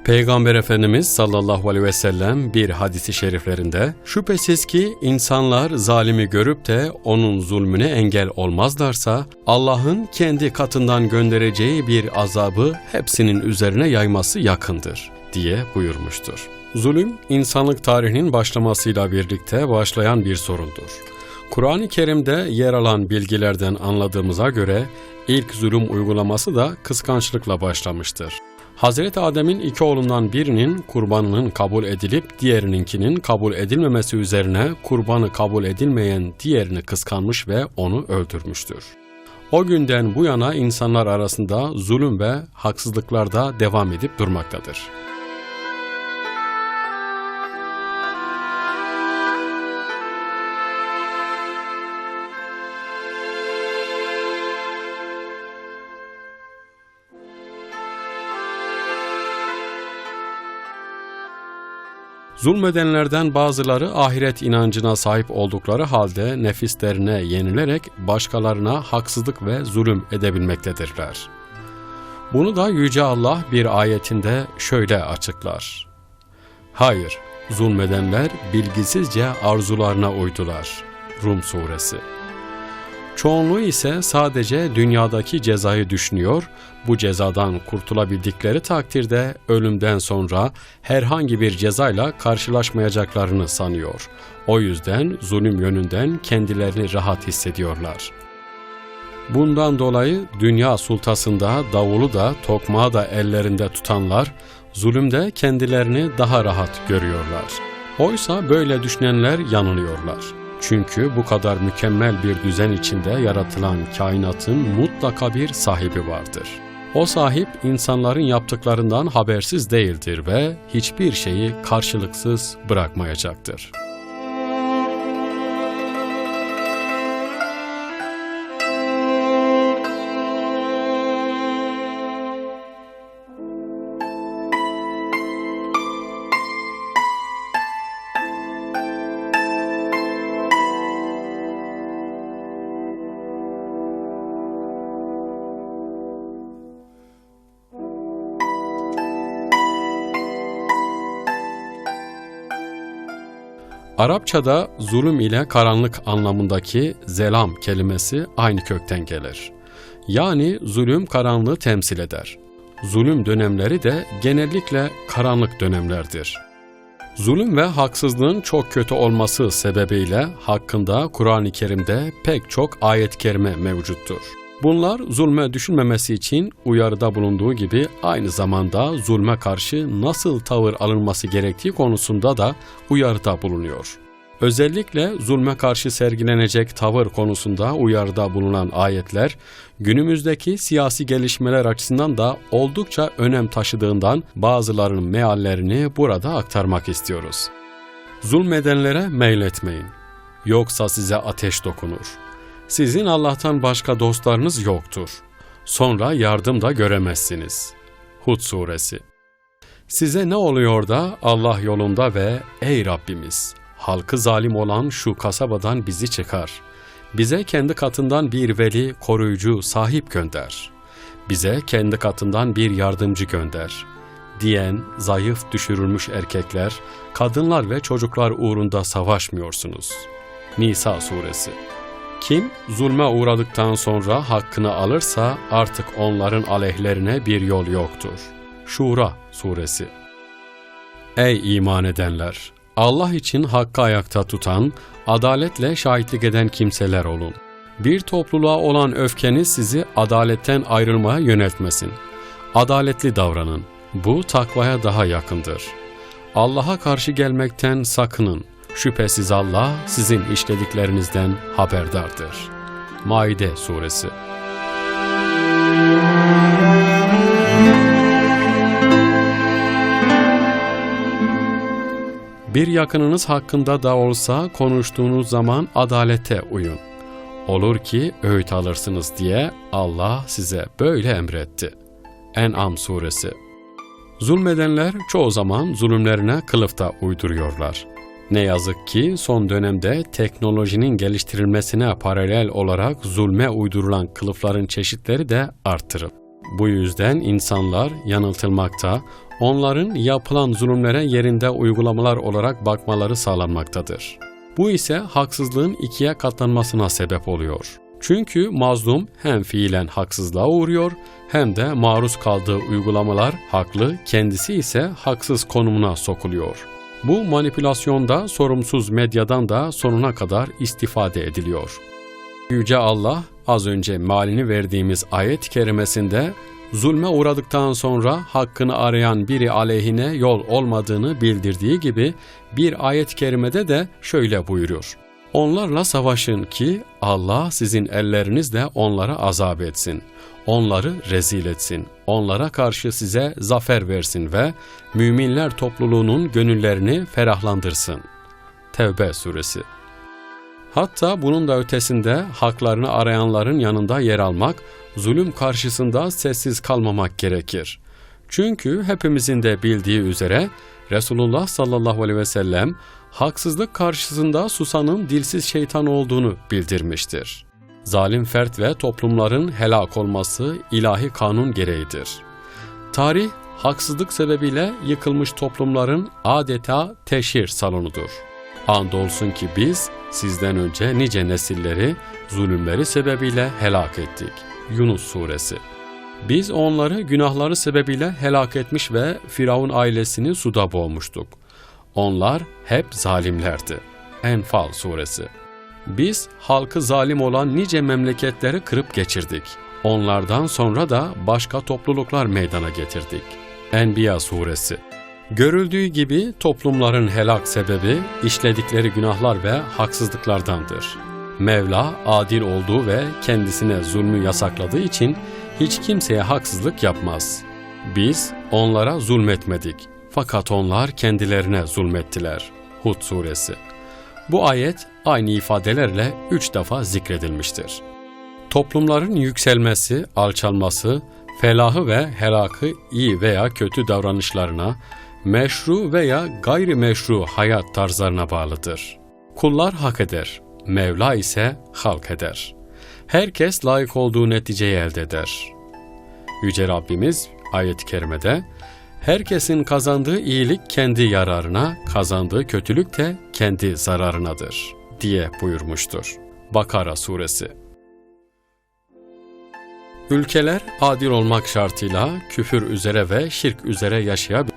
Peygamber Efendimiz sallallahu aleyhi ve sellem bir hadisi şeriflerinde, şüphesiz ki insanlar zalimi görüp de onun zulmüne engel olmazlarsa, Allah'ın kendi katından göndereceği bir azabı hepsinin üzerine yayması yakındır diye buyurmuştur. Zulüm, insanlık tarihinin başlamasıyla birlikte başlayan bir sorundur. Kur'an-ı Kerim'de yer alan bilgilerden anladığımıza göre ilk zulüm uygulaması da kıskançlıkla başlamıştır. Hazreti Adem'in iki oğlundan birinin kurbanının kabul edilip diğerininkinin kabul edilmemesi üzerine kurbanı kabul edilmeyen diğerini kıskanmış ve onu öldürmüştür. O günden bu yana insanlar arasında zulüm ve haksızlıklar da devam edip durmaktadır. Zulmedenlerden bazıları ahiret inancına sahip oldukları halde nefislerine yenilerek başkalarına haksızlık ve zulüm edebilmektedirler. Bunu da Yüce Allah bir ayetinde şöyle açıklar. Hayır, zulmedenler bilgisizce arzularına uydular. Rum Suresi. Çoğunluğu ise sadece dünyadaki cezayı düşünüyor, bu cezadan kurtulabildikleri takdirde ölümden sonra herhangi bir cezayla karşılaşmayacaklarını sanıyor. O yüzden zulüm yönünden kendilerini rahat hissediyorlar. Bundan dolayı dünya sultasında davulu da tokmağı da ellerinde tutanlar, zulümde kendilerini daha rahat görüyorlar. Oysa böyle düşünenler yanılıyorlar. Çünkü bu kadar mükemmel bir düzen içinde yaratılan kainatın mutlaka bir sahibi vardır. O sahip insanların yaptıklarından habersiz değildir ve hiçbir şeyi karşılıksız bırakmayacaktır. Arapçada zulüm ile karanlık anlamındaki zelam kelimesi aynı kökten gelir. Yani zulüm karanlığı temsil eder. Zulüm dönemleri de genellikle karanlık dönemlerdir. Zulüm ve haksızlığın çok kötü olması sebebiyle hakkında Kur'an-ı Kerim'de pek çok ayet-i kerime mevcuttur. Bunlar zulme düşülmemesi için uyarıda bulunduğu gibi aynı zamanda zulme karşı nasıl tavır alınması gerektiği konusunda da uyarıda bulunuyor. Özellikle zulme karşı sergilenecek tavır konusunda uyarıda bulunan ayetler, günümüzdeki siyasi gelişmeler açısından da oldukça önem taşıdığından bazılarının meallerini burada aktarmak istiyoruz. Zulmedenlere meyletmeyin, yoksa size ateş dokunur. Sizin Allah'tan başka dostlarınız yoktur. Sonra yardım da göremezsiniz. Hud Suresi. Size ne oluyor da Allah yolunda ve ey Rabbimiz, halkı zalim olan şu kasabadan bizi çıkar. Bize kendi katından bir veli, koruyucu, sahip gönder. Bize kendi katından bir yardımcı gönder. Diyen zayıf düşürülmüş erkekler, kadınlar ve çocuklar uğrunda savaşmıyorsunuz. Nisa Suresi. Kim zulme uğradıktan sonra hakkını alırsa artık onların aleyhlerine bir yol yoktur. Şura Suresi. Ey iman edenler! Allah için hakkı ayakta tutan, adaletle şahitlik eden kimseler olun. Bir topluluğa olan öfkeniz sizi adaletten ayrılmaya yöneltmesin. Adaletli davranın. Bu takvaya daha yakındır. Allah'a karşı gelmekten sakının. Şüphesiz Allah sizin işlediklerinizden haberdardır. Maide Suresi. Bir yakınınız hakkında da olsa konuştuğunuz zaman adalete uyun. Olur ki öğüt alırsınız diye Allah size böyle emretti. En'am Suresi. Zulmedenler çoğu zaman zulümlerine kılıf da uyduruyorlar. Ne yazık ki son dönemde teknolojinin geliştirilmesine paralel olarak zulme uydurulan kılıfların çeşitleri de arttırıldı. Bu yüzden insanlar yanıltılmakta, onların yapılan zulümlere yerinde uygulamalar olarak bakmaları sağlanmaktadır. Bu ise haksızlığın ikiye katlanmasına sebep oluyor. Çünkü mazlum hem fiilen haksızlığa uğruyor hem de maruz kaldığı uygulamalar haklı, kendisi ise haksız konumuna sokuluyor. Bu manipülasyonda sorumsuz medyadan da sonuna kadar istifade ediliyor. Yüce Allah az önce mealini verdiğimiz ayet-i kerimesinde zulme uğradıktan sonra hakkını arayan biri aleyhine yol olmadığını bildirdiği gibi bir ayet-i kerimede de şöyle buyuruyor. Onlarla savaşın ki Allah sizin ellerinizle onlara azap etsin, onları rezil etsin, onlara karşı size zafer versin ve müminler topluluğunun gönüllerini ferahlandırsın. Tevbe suresi. Hatta bunun da ötesinde haklarını arayanların yanında yer almak, zulüm karşısında sessiz kalmamak gerekir. Çünkü hepimizin de bildiği üzere Resulullah sallallahu aleyhi ve sellem haksızlık karşısında susanın dilsiz şeytan olduğunu bildirmiştir. Zalim fert ve toplumların helak olması ilahi kanun gereğidir. Tarih, haksızlık sebebiyle yıkılmış toplumların adeta teşhir salonudur. Andolsun ki biz sizden önce nice nesilleri zulümleri sebebiyle helak ettik. Yunus suresi. Biz onları günahları sebebiyle helak etmiş ve Firavun ailesini suda boğmuştuk. Onlar hep zalimlerdi. Enfal suresi. Biz halkı zalim olan nice memleketleri kırıp geçirdik. Onlardan sonra da başka topluluklar meydana getirdik. Enbiya suresi. Görüldüğü gibi toplumların helak sebebi işledikleri günahlar ve haksızlıklardandır. Mevla adil olduğu ve kendisine zulmü yasakladığı için hiç kimseye haksızlık yapmaz. Biz onlara zulmetmedik. Fakat onlar kendilerine zulmettiler. Hud suresi. Bu ayet aynı ifadelerle 3 defa zikredilmiştir. Toplumların yükselmesi, alçalması, felahı ve helakı iyi veya kötü davranışlarına, meşru veya gayrimeşru hayat tarzlarına bağlıdır. Kullar hak eder, Mevla ise halk eder. Herkes layık olduğu neticeyi elde eder. Yüce Rabbimiz ayet-i kerimede, herkesin kazandığı iyilik kendi yararına, kazandığı kötülük de kendi zararınadır diye buyurmuştur. Bakara suresi. Ülkeler adil olmak şartıyla küfür üzere ve şirk üzere yaşayabilir.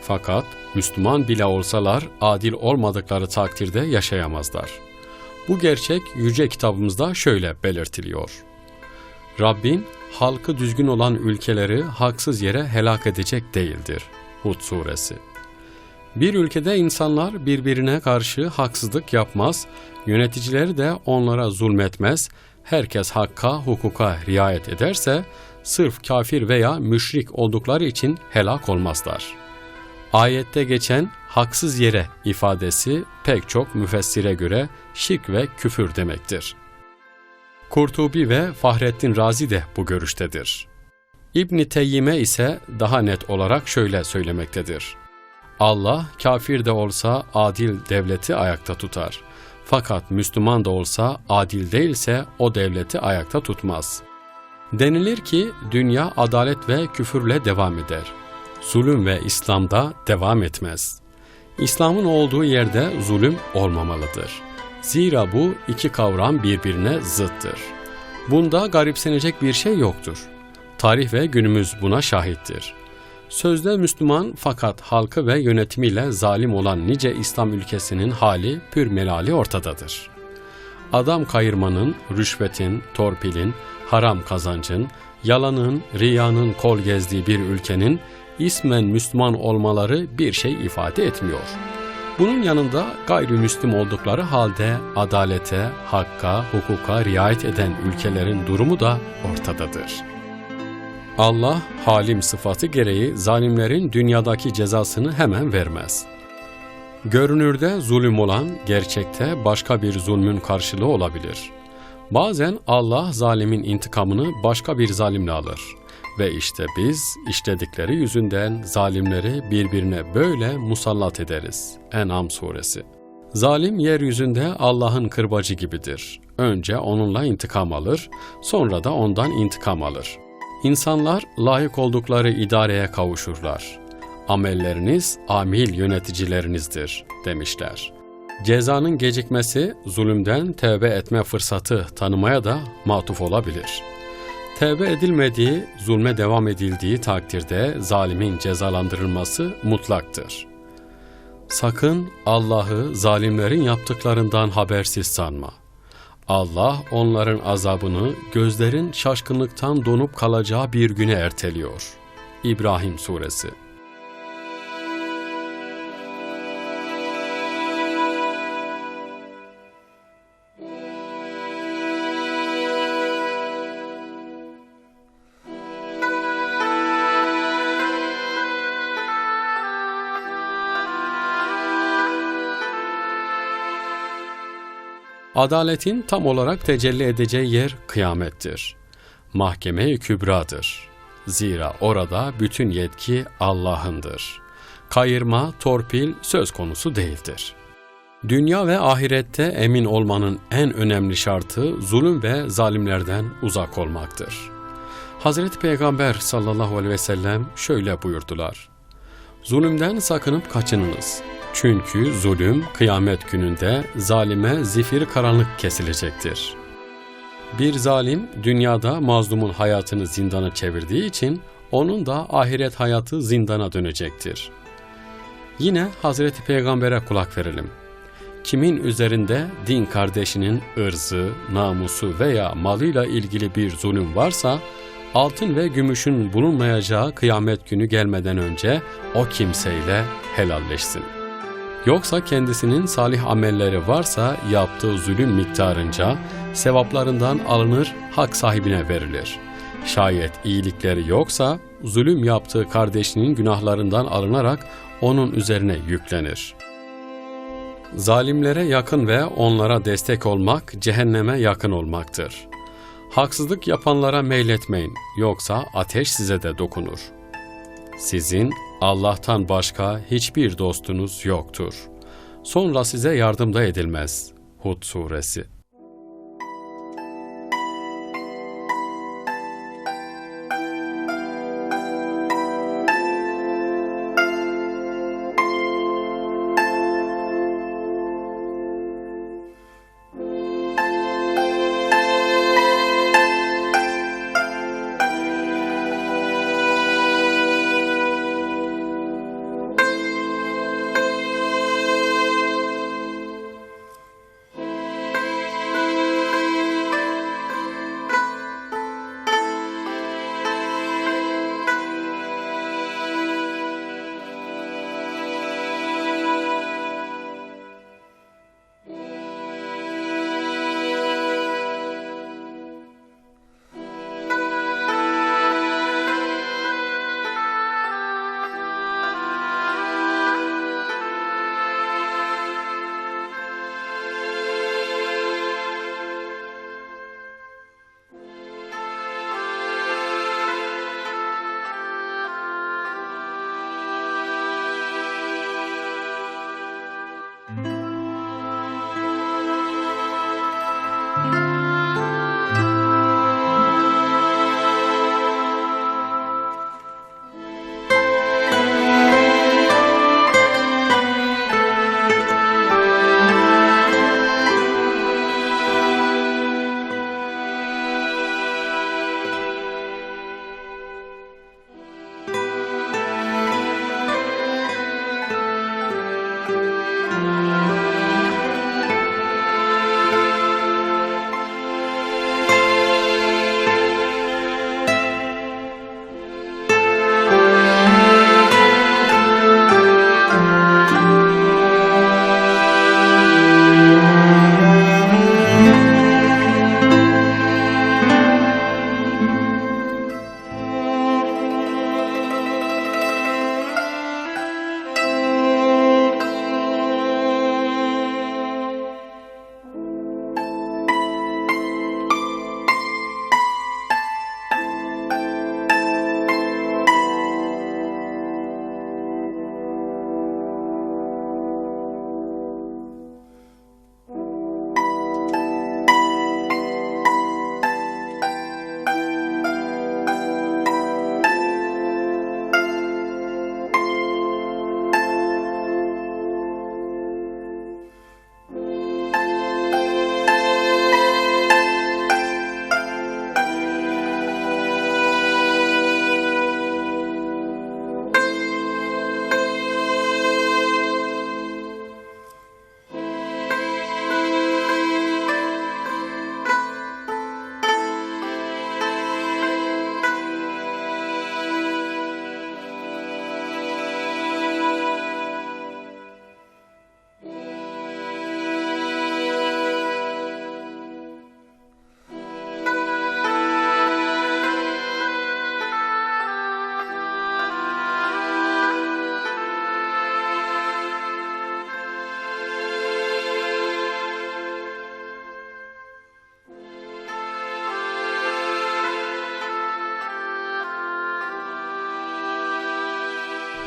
Fakat Müslüman bile olsalar adil olmadıkları takdirde yaşayamazlar. Bu gerçek yüce kitabımızda şöyle belirtiliyor. Rabbin halkı düzgün olan ülkeleri haksız yere helak edecek değildir. Hud suresi. Bir ülkede insanlar birbirine karşı haksızlık yapmaz, yöneticileri de onlara zulmetmez, herkes hakka, hukuka riayet ederse, sırf kafir veya müşrik oldukları için helak olmazlar. Ayette geçen haksız yere ifadesi pek çok müfessire göre şirk ve küfür demektir. Kurtubi ve Fahrettin Razi de bu görüştedir. İbn-i Teyyime ise daha net olarak şöyle söylemektedir. Allah kafir de olsa adil devleti ayakta tutar. Fakat Müslüman da olsa adil değilse o devleti ayakta tutmaz. Denilir ki dünya adalet ve küfürle devam eder. Zulüm ve İslam'da devam etmez. İslam'ın olduğu yerde zulüm olmamalıdır. Zira bu iki kavram birbirine zıttır. Bunda garipsenecek bir şey yoktur. Tarih ve günümüz buna şahittir. Sözde Müslüman fakat halkı ve yönetimiyle zalim olan nice İslam ülkesinin hali pür melali ortadadır. Adam kayırmanın, rüşvetin, torpilin, haram kazancın, yalanın, riyanın kol gezdiği bir ülkenin ismen Müslüman olmaları bir şey ifade etmiyor. Bunun yanında gayrimüslim oldukları halde adalete, hakka, hukuka riayet eden ülkelerin durumu da ortadadır. Allah, halim sıfatı gereği zalimlerin dünyadaki cezasını hemen vermez. Görünürde zulüm olan, gerçekte başka bir zulmün karşılığı olabilir. Bazen Allah zalimin intikamını başka bir zalimle alır. Ve işte biz işledikleri yüzünden zalimleri birbirine böyle musallat ederiz. En'am suresi. Zalim yeryüzünde Allah'ın kırbacı gibidir. Önce onunla intikam alır, sonra da ondan intikam alır. İnsanlar layık oldukları idareye kavuşurlar. Amelleriniz amil yöneticilerinizdir demişler. Cezanın gecikmesi zulümden tevbe etme fırsatı tanımaya da matuf olabilir. Tevbe edilmediği, zulme devam edildiği takdirde zalimin cezalandırılması mutlaktır. Sakın Allah'ı zalimlerin yaptıklarından habersiz sanma. Allah onların azabını gözlerin şaşkınlıktan donup kalacağı bir güne erteliyor. İbrahim Suresi. Adaletin tam olarak tecelli edeceği yer kıyamettir. Mahkeme-i Kübra'dır. Zira orada bütün yetki Allah'ındır. Kayırma, torpil söz konusu değildir. Dünya ve ahirette emin olmanın en önemli şartı zulüm ve zalimlerden uzak olmaktır. Hazreti Peygamber sallallahu aleyhi ve sellem şöyle buyurdular: Zulümden sakınıp kaçınınız. Çünkü zulüm kıyamet gününde zalime zifiri karanlık kesilecektir. Bir zalim dünyada mazlumun hayatını zindana çevirdiği için onun da ahiret hayatı zindana dönecektir. Yine Hazreti Peygamber'e kulak verelim. Kimin üzerinde din kardeşinin ırzı, namusu veya malıyla ilgili bir zulüm varsa, altın ve gümüşün bulunmayacağı kıyamet günü gelmeden önce o kimseyle helalleşsin. Yoksa kendisinin salih amelleri varsa yaptığı zulüm miktarınca sevaplarından alınır, hak sahibine verilir. Şayet iyilikleri yoksa zulüm yaptığı kardeşinin günahlarından alınarak onun üzerine yüklenir. Zalimlere yakın ve onlara destek olmak cehenneme yakın olmaktır. Haksızlık yapanlara meyletmeyin, yoksa ateş size de dokunur. Sizin Allah'tan başka hiçbir dostunuz yoktur. Sonra size yardım da edilmez. Hud Suresi.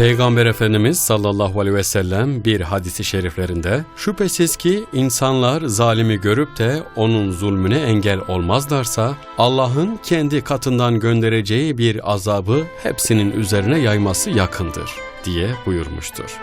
Peygamber Efendimiz sallallahu aleyhi ve sellem bir hadisi şeriflerinde, şüphesiz ki insanlar zalimi görüp de onun zulmüne engel olmazlarsa, Allah'ın kendi katından göndereceği bir azabı hepsinin üzerine yayması yakındır diye buyurmuştur.